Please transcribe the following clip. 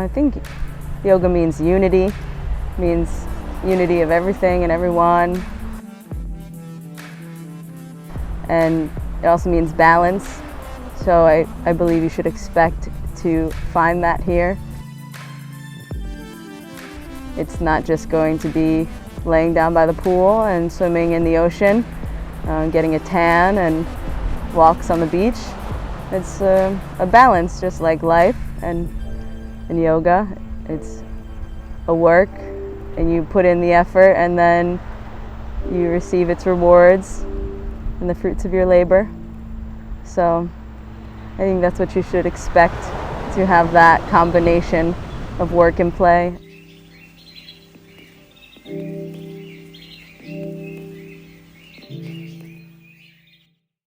I think yoga means unity of everything and everyone. And it also means balance. So I believe you should expect to find that here. It's not just going to be laying down by the pool and swimming in the ocean, getting a tan and walks on the beach. It's a balance, just like life and yoga. It's a work, and you put in the effort, and then you receive its rewards and the fruits of your labor. So I think that's what you should expect, to have that combination of work and play.